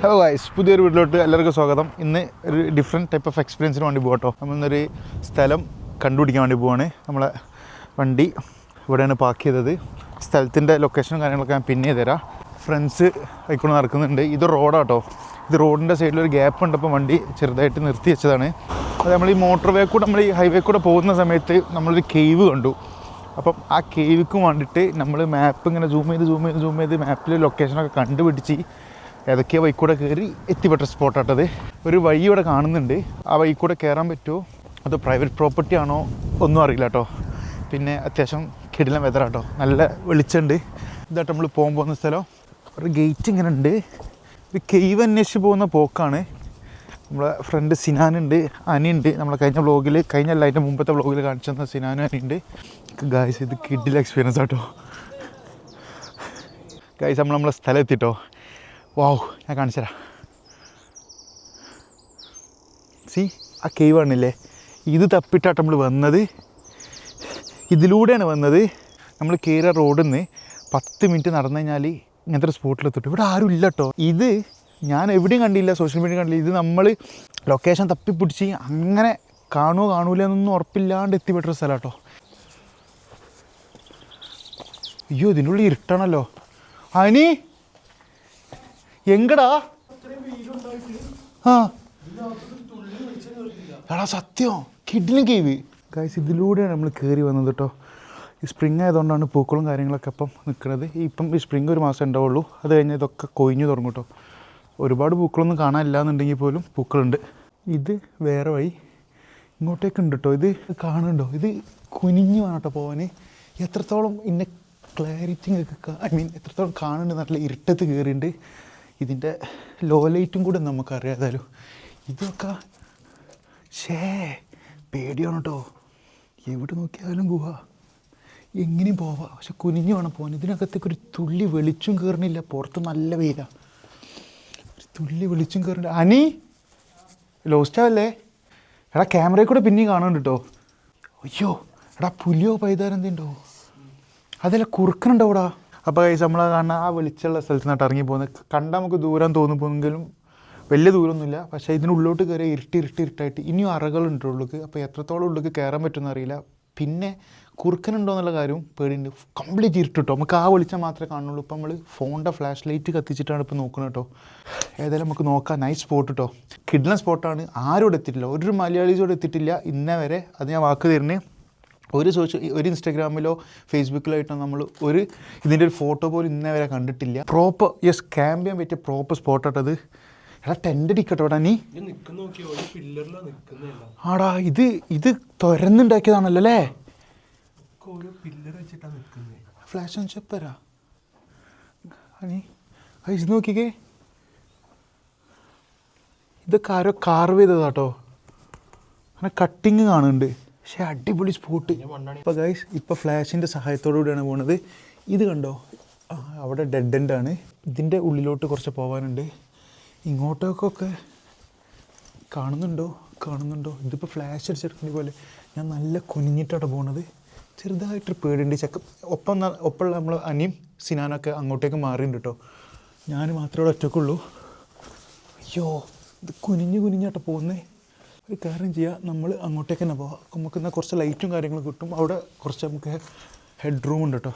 Hello guys, പുതിയൊരു വീട്ടിലോട്ട് എല്ലാവർക്കും സ്വാഗതം. ഇന്ന് ഒരു ഡിഫറെൻറ്റ് ടൈപ്പ് ഓഫ് എക്സ്പീരിയൻസിന് വേണ്ടി പോകട്ടോ. നമ്മളിന്നൊരു സ്ഥലം കണ്ടുപിടിക്കാൻ വേണ്ടി പോവാണ്. നമ്മളെ വണ്ടി ഇവിടെയാണ് പാർക്ക് ചെയ്തത്. സ്ഥലത്തിൻ്റെ ലൊക്കേഷനും കാര്യങ്ങളൊക്കെ ഞാൻ പിന്നെ തരാം. ഫ്രണ്ട്സ് ആയിക്കൊണ്ട് നടക്കുന്നുണ്ട്. ഇത് റോഡാട്ടോ. ഇത് റോഡിൻ്റെ സൈഡിലൊരു ഗ്യാപ്പ് ഉണ്ട്. അപ്പം വണ്ടി ചെറുതായിട്ട് നിർത്തി വെച്ചതാണ്. അത് നമ്മൾ ഈ മോട്ടോർ വേ കൂടെ നമ്മൾ ഈ ഹൈവേ കൂടെ പോകുന്ന സമയത്ത് നമ്മളൊരു കേവ് കണ്ടു. അപ്പം ആ കേവിക്ക് വേണ്ടിയിട്ട് നമ്മൾ മാപ്പ് ഇങ്ങനെ സൂം ചെയ്ത് മാപ്പിൽ ലൊക്കേഷനൊക്കെ കണ്ടുപിടിച്ച് ഏതൊക്കെയോ വഴി കൂടെ കയറി എത്തിപ്പെട്ട സ്പോട്ടാട്ടത്. ഒരു വഴി ഇവിടെ കാണുന്നുണ്ട്. ആ വഴി കൂടെ കയറാൻ പറ്റുമോ അതോ പ്രൈവറ്റ് പ്രോപ്പർട്ടി ആണോ ഒന്നും അറിയില്ല കേട്ടോ. പിന്നെ അത്യാവശ്യം കിടിലം വെതറാട്ടോ, നല്ല വെളിച്ചമുണ്ട്. ഇതായിട്ട് നമ്മൾ പോകുന്ന സ്ഥലം ഒരു ഗേറ്റ് ഇങ്ങനെ ഉണ്ട്. ഒരു കേവ് അന്വേഷിച്ച് പോകുന്ന പോക്കാണ്. നമ്മളെ ഫ്രണ്ട് സിനാനുണ്ട്, അനിയുണ്ട്. നമ്മളെ കഴിഞ്ഞല്ല അതിൻ്റെ മുമ്പത്തെ വ്ളോഗിൽ കാണിച്ചു തന്ന സിനാനും അനിയുണ്ട്. ഗായ്സ്, ഇത് കിഡിൽ എക്സ്പീരിയൻസ് ആട്ടോ. ഗായ്സ്, നമ്മളെ സ്ഥലം എത്തിട്ടോ. വാവ്, ഞാൻ കാണിച്ചു തരാം. ആ കേവ് ആണില്ലേ, ഇത് തപ്പിട്ടാട്ട് നമ്മൾ വന്നത്. ഇതിലൂടെയാണ് വന്നത്. നമ്മൾ കയറിയ റോഡിൽ നിന്ന് 10 മിനിറ്റ് നടന്നു കഴിഞ്ഞാൽ ഇങ്ങനത്തെ ഒരു സ്പോട്ടിലെത്തിട്ടു. ഇവിടെ ആരും ഇല്ല കേട്ടോ. ഇത് ഞാൻ എവിടെയും കണ്ടില്ല, സോഷ്യൽ മീഡിയ കണ്ടില്ല. ഇത് നമ്മൾ ലൊക്കേഷൻ തപ്പിപ്പിടിച്ച് അങ്ങനെ കാണൂല എന്നൊന്നും ഉറപ്പില്ലാണ്ട് എത്തിപ്പെട്ടൊരു സ്ഥലം കേട്ടോ. അയ്യോ, ഇതിനുള്ളിൽ ഇരുട്ടാണല്ലോ. അനി എങ്കടാ? ആ എടാ, സത്യം കിഡിലും കേവ്. ഗൈസ്, ഇതിലൂടെയാണ് നമ്മൾ കയറി വന്നത് കേട്ടോ. ഈ സ്പ്രിങ് ആയതുകൊണ്ടാണ് പൂക്കളും കാര്യങ്ങളൊക്കെ അപ്പം നിൽക്കുന്നത്. ഇപ്പം ഈ സ്പ്രിങ് ഒരു മാസം ഉണ്ടാവുള്ളൂ. അത് കഴിഞ്ഞാൽ ഇതൊക്കെ കൊഴിഞ്ഞു തുടങ്ങും കേട്ടോ. ഒരുപാട് പൂക്കളൊന്നും കാണാനില്ല എന്നുണ്ടെങ്കിൽ പോലും പൂക്കളുണ്ട്. ഇത് വേറെ വഴി ഇങ്ങോട്ടേക്ക് ഉണ്ട് കേട്ടോ. ഇത് കാണുന്നുണ്ടോ? ഇത് കുനിഞ്ഞു വേണം കേട്ടോ പോകാൻ. എത്രത്തോളം ഇന്നെ ക്ലാരിറ്റി എത്രത്തോളം കാണുന്നുണ്ട്. നല്ല ഇരുട്ടത്ത് കയറിയിട്ടുണ്ട്. ഇതിൻ്റെ ലോ ലൈറ്റും കൂടെ നമുക്കറിയാതായാലും ഇതൊക്കെ പേടിയാണ് കേട്ടോ. എവിടെ നോക്കിയാലും ഗുഹ, എങ്ങനെയും പോവാം. പക്ഷെ കുനിഞ്ഞു വേണം പോകാൻ. ഇതിനകത്തേക്ക് ഒരു തുള്ളി വെളിച്ചം കയറണില്ല. പുറത്ത് നല്ല വെയിലാണ്. ഒരു തുള്ളി വെളിച്ചം കയറണില്ല. അനി ലോസ്റ്റാവല്ലേ? എടാ, ക്യാമറയിൽ കൂടെ പിന്നെയും കാണുന്നുണ്ട് കേട്ടോ. അയ്യോ എടാ, പുലിയോ പൈതാരെന്തുണ്ടോ? അതല്ല, കുറുക്കനുണ്ടോ ഇവിടെ? അപ്പോൾ കഴിച്ച് നമ്മൾ കാണുന്ന ആ വെളിച്ചുള്ള സ്ഥലത്ത് നിന്നിട്ട് ഇറങ്ങി പോകുന്നത് കണ്ടാൽ നമുക്ക് ദൂരം തോന്നിപ്പോയെങ്കിലും വലിയ ദൂരമൊന്നുമില്ല. പക്ഷേ ഇതിനുള്ളിലോട്ട് കയറി ഇരുട്ടായിട്ട് ഇനിയും അറകളുണ്ട് ഉള്ളിലേക്ക്. അപ്പോൾ എത്രത്തോളം ഉള്ളിലേക്ക് കയറാൻ പറ്റുമെന്ന് അറിയില്ല. പിന്നെ കുറുക്കനുണ്ടോ എന്നുള്ള കാര്യവും പേടിയുണ്ട്. കംപ്ലീറ്റ് ഇരുട്ടിട്ടോ. നമുക്ക് ആ വെളിച്ചം മാത്രമേ കാണുള്ളൂ. ഇപ്പോൾ നമ്മൾ ഫോണിൻ്റെ ഫ്ലാഷ് ലൈറ്റ് കത്തിച്ചിട്ടാണ് ഇപ്പോൾ നോക്കുന്നത് കേട്ടോ. ഏതായാലും നമുക്ക് നോക്കാം. നൈസ് സ്പോട്ട് കേട്ടോ, കിഡ്ലൻ സ്പോട്ടാണ്. ആരോട് എത്തിയിട്ടില്ല, ഒരു മലയാളീസോട് എത്തിയിട്ടില്ല ഇന്നേ വരെ. അത് ഞാൻ വാക്ക് തരുന്നത്. ഒരു ഇൻസ്റ്റാഗ്രാമിലോ ഫേസ്ബുക്കിലോ ആയിട്ടോ നമ്മൾ ഇതിൻ്റെ ഒരു ഫോട്ടോ പോലും ഇന്നേ വരെ കണ്ടിട്ടില്ല. പ്രോപ്പർ ക്യാമ്പ് ചെയ്യാൻ പറ്റിയ പ്രോപ്പർ സ്പോട്ടാട്ടത്. എടാ, ടെൻ്റ് അടിക്കട്ടോ എടാ. നീ ആടാ, ഇത് തുരന്നുണ്ടാക്കിയതാണല്ലോ അല്ലേ? ഫ്ലാഷ് ഓൺ ഷോപ്പ് തരാ. ഇത് നോക്കിക്കേ, ഇതൊക്കെ ആരോ കാർവ് ചെയ്തതാട്ടോ. അങ്ങനെ കട്ടിങ് കാണുന്നുണ്ട്. പക്ഷേ അടിപൊളി സ്പോട്ട്. ഇപ്പോൾ ഗൈസ്, ഇപ്പോൾ ഫ്ലാഷിൻ്റെ സഹായത്തോടു കൂടിയാണ് പോകുന്നത്. ഇത് കണ്ടോ, അവിടെ ഡെഡ് എൻഡാണ്. ഇതിൻ്റെ ഉള്ളിലോട്ട് കുറച്ച് പോകാനുണ്ട്. ഇങ്ങോട്ടേക്കൊക്കെ കാണുന്നുണ്ടോ? ഇതിപ്പോൾ ഫ്ലാഷ് അടിച്ചെടുക്കുന്ന പോലെ ഞാൻ നല്ല കുനിഞ്ഞിട്ടാണ് പോകുന്നത്. ചെറുതായിട്ട് പേടിയുണ്ട്. ഒപ്പമുള്ള നമ്മൾ അനിയും സിനാനൊക്കെ അങ്ങോട്ടേക്ക് മാറിയിട്ടുണ്ട് കേട്ടോ. ഞാൻ മാത്രമേ ഇവിടെ ഒറ്റക്കുള്ളൂ. അയ്യോ, ഇത് കുനിഞ്ഞാട്ടോ പോകുന്നത്. ഒരു കാര്യം ചെയ്യുക, നമ്മൾ അങ്ങോട്ടേക്ക് തന്നെ പോകാം. നമുക്ക് എന്നാൽ കുറച്ച് ലൈറ്റും കാര്യങ്ങളും കിട്ടും. അവിടെ കുറച്ച് നമുക്ക് ഹെഡ് റൂം ഉണ്ട് കേട്ടോ.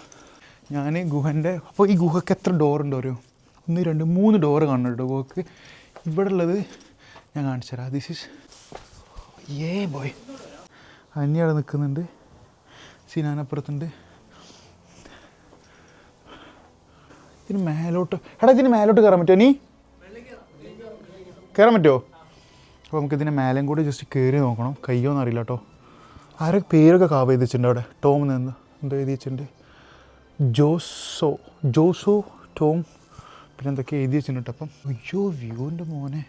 ഞാൻ ഗുഹൻ്റെ അപ്പോൾ ഈ ഗുഹയ്ക്ക് എത്ര ഡോറുണ്ട് അറിയോ? 1 2 3 ഡോറ് കാണുന്നുണ്ട് ഗുഹയ്ക്ക്. ഇവിടെ ഉള്ളത് ഞാൻ കാണിച്ചു തരാം. This is boy. അന്യവിടെ നിൽക്കുന്നുണ്ട്. സിനാനപ്പുറത്തുണ്ട്. ഇതിന് മേലോട്ട് കയറാൻ പറ്റുമോ? നീ കയറാൻ പറ്റുമോ? അപ്പോൾ നമുക്കിതിൻ്റെ മേലേം കൂടി ജസ്റ്റ് കയറി നോക്കണം. കയ്യോന്ന് അറിയില്ല കേട്ടോ. ആരെ പേരൊക്കെ കാവ് എഴുതി വെച്ചിട്ടുണ്ട് അവിടെ. ടോം നിന്ന് എന്തോ എഴുതി വെച്ചിട്ടുണ്ട്. ജോസോ ടോം പിന്നെ എന്തൊക്കെ എഴുതി വെച്ചിട്ടുണ്ട്. അപ്പം അയ്യോ, വ്യൂവിൻ്റെ മോനെ,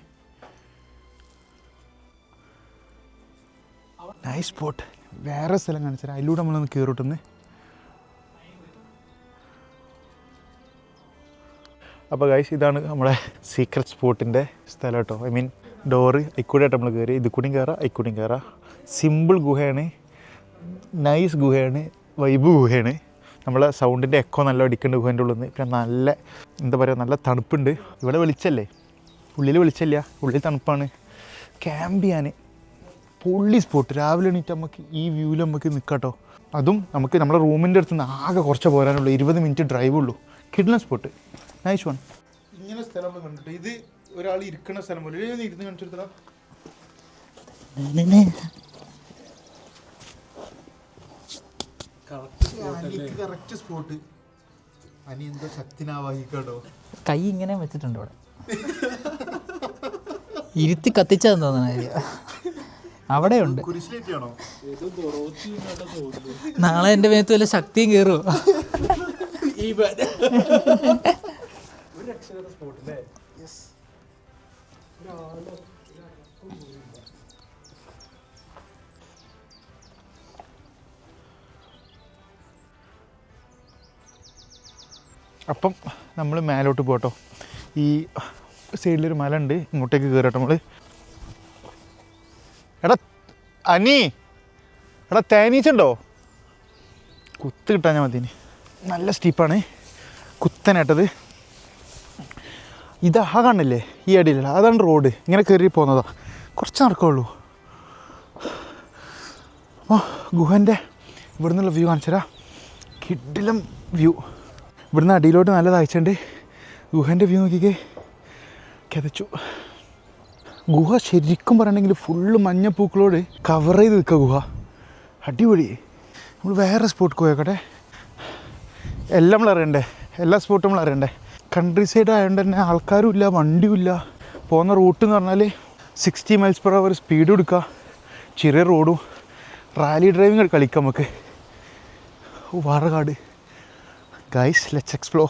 നൈസ് സ്പോട്ട്. വേറെ സ്ഥലം കാണിച്ചാൽ അതിലൂടെ നമ്മളൊന്ന് കയറിട്ടെന്ന്. അപ്പോൾ ഗൈസ്, ഇതാണ് നമ്മുടെ സീക്രട്ട് സ്പോട്ടിൻ്റെ സ്ഥലം കേട്ടോ. ഡോറ് ഇക്കൂടെയായിട്ട് നമ്മൾ കയറി. ഇത് കൂടിയും കയറാം. സിമ്പിൾ ഗുഹയാണ്, നൈസ് ഗുഹയാണ്, വൈബ് ഗുഹയാണ്. നമ്മളെ സൗണ്ടിൻ്റെ എക്കോ നല്ല അടിക്കേണ്ട ഗുഹേൻ്റെ ഉള്ളിൽ നിന്ന്. പിന്നെ നല്ല എന്താ പറയുക, നല്ല തണുപ്പുണ്ട്. ഇവിടെ വെളിച്ചല്ലേ, ഉള്ളിൽ വെളിച്ചമില്ല, ഉള്ളിൽ തണുപ്പാണ്. ക്യാമ്പ് ചെയ്യാൻ പൊള്ളി സ്പോട്ട്. രാവിലെ എണീറ്റ് നമുക്ക് ഈ വ്യൂവിൽ നമുക്ക് നിൽക്കാം കേട്ടോ. അതും നമുക്ക് നമ്മുടെ റൂമിൻ്റെ അടുത്ത് നിന്ന് ആകെ കുറച്ച് പോരാനുള്ളൂ, 20 മിനിറ്റ് ഡ്രൈവ് ഉള്ളൂ. കിഡ്ലൻ സ്പോട്ട്, നൈസ് വൺ. ഇങ്ങനെ സ്ഥലം നമ്മൾ കണ്ടിട്ട് ഇത് ഒരാൾ ഇരിക്കുന്ന സ്ഥലം പോലെ ഇരുന്ന് കാണിച്ചെടുത്തടാ. Correct spot. അനി എന്താ ശക്തിനാവാഹിക്കാട്ടോ. കൈ ഇങ്ങനെ വെച്ചിട്ടുണ്ട് ഇവിടെ, ഇരുത്തി കത്തിച്ചതെന്ന് തോന്നണ അവിടെ ഉണ്ട്. നാളെ എൻ്റെ മേത്ത് വല്ല ശക്തിയും കയറുമോ? അപ്പം നമ്മൾ മേലോട്ട് പോട്ടോ. ഈ സൈഡിലൊരു മല ഉണ്ട്, ഇങ്ങോട്ടേക്ക് കയറട്ടോ നമ്മൾ. എടാ അനി, എടാ തേനീച്ചുണ്ടോ? കുത്ത് കിട്ടാൻ ഞാൻ മതിന്. നല്ല സ്റ്റീപ്പാണ്, കുത്തനായിട്ടത്. ഇതാ കാണില്ലേ ഈ അടിയിലല്ല, അതാണ് റോഡ്. ഇങ്ങനെ കയറി പോകുന്നതാ, കുറച്ച് നടക്കുള്ളൂ. അപ്പോൾ ഗുഹൻ്റെ ഇവിടെ നിന്നുള്ള വ്യൂ കാണിച്ചുതരാം. കിടിലം വ്യൂ. ഇവിടുന്ന് അടിയിലോട്ട് നല്ല താഴ്ചയുണ്ട്. ഗുഹൻ്റെ വ്യൂ നോക്കിക്കേ, കിതച്ചു. ഗുഹ ശരിക്കും പറയണമെങ്കിൽ ഫുള്ള് മഞ്ഞപ്പൂക്കളോട് കവർ ചെയ്ത് നിൽക്കുക ഗുഹ. അടിപൊളി. നമ്മൾ വേറെ സ്പോട്ട് പോയേക്കട്ടെ. എല്ലാം നമ്മൾ അറിയണ്ടേ, എല്ലാ സ്പോട്ടും നമ്മൾ അറിയണ്ടേ. കൺട്രി സൈഡ് ആയതുകൊണ്ട് തന്നെ ആൾക്കാരും ഇല്ല, വണ്ടിയും ഇല്ല. പോകുന്ന റൂട്ട് എന്ന് പറഞ്ഞാൽ 60 മൈൽസ് പെർ അവർ സ്പീഡ് എടുക്കുക, ചെറിയ റോഡും. റാലി ഡ്രൈവിങ് കളിക്കാം നമുക്ക്. വാറകാട്. Guys, let's explore.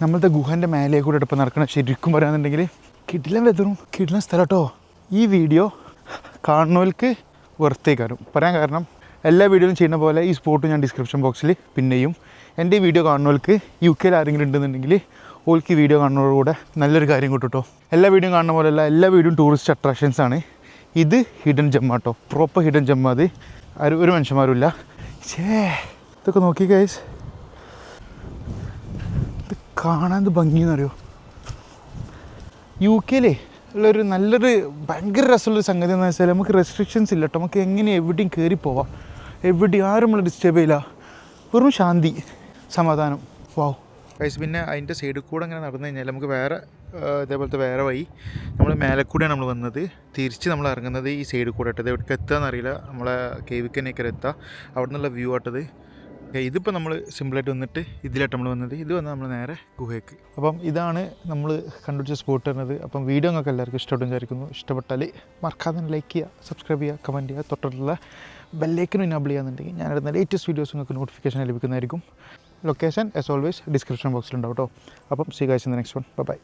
നമ്മളത്തെ ഗുഹൻ്റെ മേലെ കൂടെ ഇപ്പോൾ നടക്കണം. ശരിക്കും പറയുകയാണെന്നുണ്ടെങ്കിൽ കിടിലൻ വെതറും കിടിലൻ സ്ഥലം കേട്ടോ. ഈ വീഡിയോ കാണുന്നവർക്ക് വെറുത്തേക്കാരും പറയാൻ കാരണം, എല്ലാ വീഡിയോയിലും ചെയ്യുന്ന പോലെ ഈ സ്പോട്ട് ഞാൻ ഡിസ്ക്രിപ്ഷൻ ബോക്സിൽ പിന്നെയും. എൻ്റെ ഈ വീഡിയോ കാണുന്നവർക്ക് UK ആരെങ്കിലും ഉണ്ടെന്നുണ്ടെങ്കിൽ ഓൾക്ക് ഈ വീഡിയോ കാണുന്നതോടുകൂടെ നല്ലൊരു കാര്യം കിട്ടും കേട്ടോ. എല്ലാ വീഡിയോയും കാണുന്ന പോലെയല്ല, എല്ലാ വീഡിയോയും ടൂറിസ്റ്റ് അട്രാക്ഷൻസാണ്. ഇത് ഹിഡൻ ജെമ്മാട്ടോ, പ്രോപ്പർ ഹിഡൻ ജെമ്മ. അത് ഒരു മനുഷ്യന്മാരുമില്ല. ഇതൊക്കെ നോക്കി ഗൈസ്, ഇത് കാണാൻ ഭംഗിയെന്ന് അറിയോ. UK ഉള്ളൊരു നല്ലൊരു ഭയങ്കര രസമുള്ളൊരു സംഗതി എന്ന് വെച്ചാൽ നമുക്ക് റെസ്ട്രിക്ഷൻസ് ഇല്ല കേട്ടോ. നമുക്ക് എങ്ങനെ എവിടെയും കയറി പോവാം, എവിടെയും ആരും നമ്മൾ ഡിസ്റ്റർബ് ചെയ്യില്ല. വെറും ശാന്തി, സമാധാനം. വാവ് ഗൈസ്. പിന്നെ അതിൻ്റെ സൈഡിൽ കൂടെ അങ്ങനെ നടന്നു കഴിഞ്ഞാൽ നമുക്ക് വേറെ ഇതേപോലത്തെ വേറെ വഴി. നമ്മൾ മേലെ കൂടെയാണ് നമ്മൾ വന്നത്, തിരിച്ച് നമ്മൾ ഇറങ്ങുന്നത് ഈ സൈഡിൽ കൂടെ ഇട്ടത്. എവിടേക്ക് എത്തുകയെന്ന് അറിയില്ല, നമ്മളെ കേവിക്കനേക്കര എത്തുക. അവിടെ നിന്നുള്ള വ്യൂ ആട്ടത്. ഇതിപ്പോൾ നമ്മൾ സിമ്പിളായിട്ട് വന്നിട്ട് ഇതിലായിട്ട് നമ്മൾ വന്നത്. ഇത് വന്ന് നമ്മൾ നേരെ ഗുഹയ്ക്ക്. അപ്പം ഇതാണ് നമ്മൾ കണ്ടുപിടിച്ച സ്പോട്ട് വരുന്നത്. അപ്പം വീഡിയോ നിങ്ങൾക്ക് എല്ലാവർക്കും ഇഷ്ടപ്പെട്ടു വിചാരിക്കുന്നു. ഇഷ്ടപ്പെട്ടാൽ മറക്കാതെ ലൈക്ക് ചെയ്യുക, സബ്സ്ക്രൈബ് ചെയ്യുക, കമൻറ്റ് ചെയ്യുക. തൊട്ടുള്ള ബെല്ലൈക്കനും ഇനാബിൾ ചെയ്യാന്നുണ്ടെങ്കിൽ ഞാനിടുന്ന ലേറ്റസ്റ്റ് വീഡിയോസ് നിങ്ങൾക്ക് നോട്ടിഫിക്കേഷൻ ലഭിക്കുന്നതായിരിക്കും. ലൊക്കേഷൻ ആസ് ഓൾവേസ് ഡിസ്ക്രിപ്ഷൻ ബോക്സിലുണ്ടാവും കേട്ടോ. അപ്പം see guys in the next one. By.